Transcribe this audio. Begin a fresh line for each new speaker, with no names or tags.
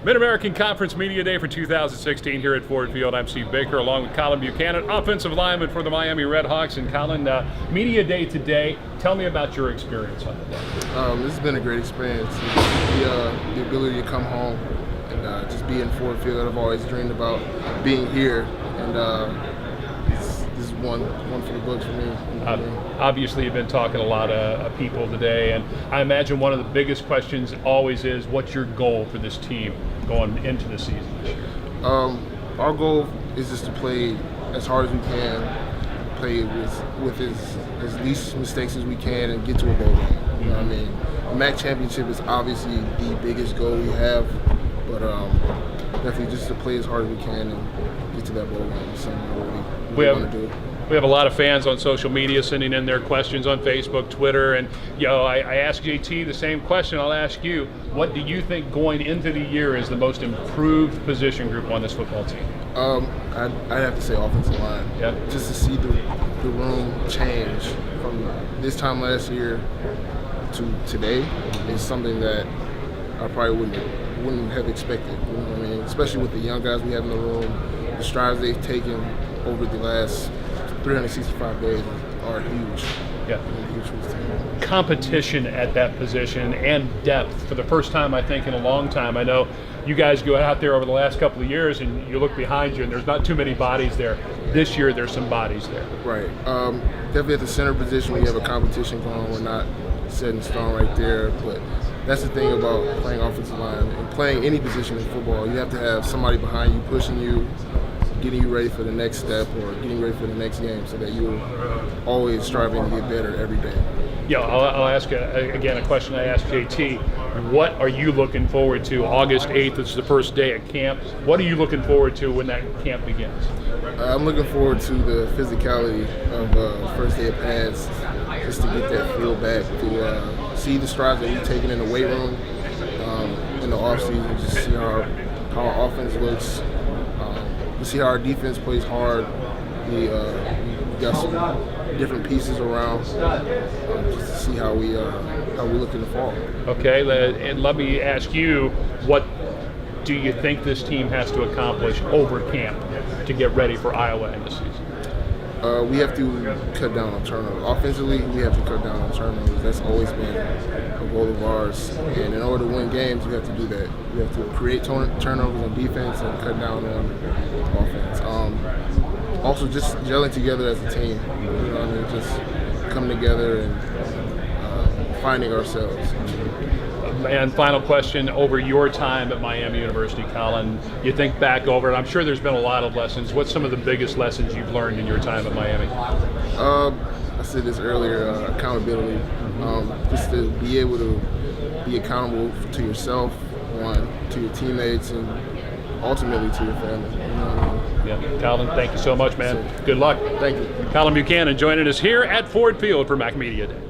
Mid-American Conference Media Day for 2016 here at Ford Field. I'm Steve Baker along with Collin Buchanan, offensive lineman for the Miami Redhawks. And Collin, Media Day today. Tell me about your experience on the day.
This has been a great experience. The ability to come home and just be in Ford Field. I've always dreamed about being here, and this is one for the books for me.
Obviously, you've been talking to a lot of people today, and I imagine one of the biggest questions always is, what's your goal for this team going into the season this year?
Our goal is just to play as hard as we can, play with as least mistakes as we can, and get to a bowl game. You know what I mean? The MAC championship is obviously the biggest goal we have, but definitely just to play as hard as we can and get to that bowl game is something we want to do.
We have a lot of fans on social media sending in their questions on Facebook, Twitter, and I asked JT the same question. I'll ask you, what do you think going into the year is the most improved position group on this football team?
I'd have to say offensive line.
Yeah.
Just to see the room change from this time last year to today is something that I probably wouldn't have expected. You know what I mean? Especially with the young guys we have in the room, the strides they've taken over the last 365 days are huge.
Yeah. Competition at that position and depth for the first time, I think, in a long time. I know you guys go out there over the last couple of years and you look behind you and there's not too many bodies there. This year there's some bodies there.
Right. Definitely at the center position we have a competition going. We're not set in stone right there, but that's the thing about playing offensive line and playing any position in football. You have to have somebody behind you pushing you, getting you ready for the next step or getting ready for the next game, so that you're always striving to get better every day.
Yeah, I'll ask again a question I asked JT. What are you looking forward to? August 8th is the first day at camp. What are you looking forward to when that camp begins?
I'm looking forward to the physicality of first day of pads, just to get that feel back, to see the strides that we've taken in the weight room in the offseason, just see how our offense looks. To see how our defense plays hard. We got some different pieces around, just to see how we look in the fall.
Okay, and let me ask you, what do you think this team has to accomplish over camp to get ready for Iowa in the season?
We have to cut down on turnovers. Offensively, we have to cut down on turnovers. That's always been a goal of ours. And in order to win games, you have to do that. You have to create turnovers on defense and cut down on offense. Also, just gelling together as a team. You know what I mean? Just coming together and finding ourselves.
And final question, over your time at Miami University, Collin, you think back over it, I'm sure there's been a lot of lessons. What's some of the biggest lessons you've learned in your time at Miami?
I said this earlier, accountability. Just to be able to be accountable to yourself, to your teammates, and ultimately to your family. You know what I mean?
Yeah, Collin, thank you so much, man. Good luck.
Thank you.
Collin Buchanan joining us here at Ford Field for MAC Media Day.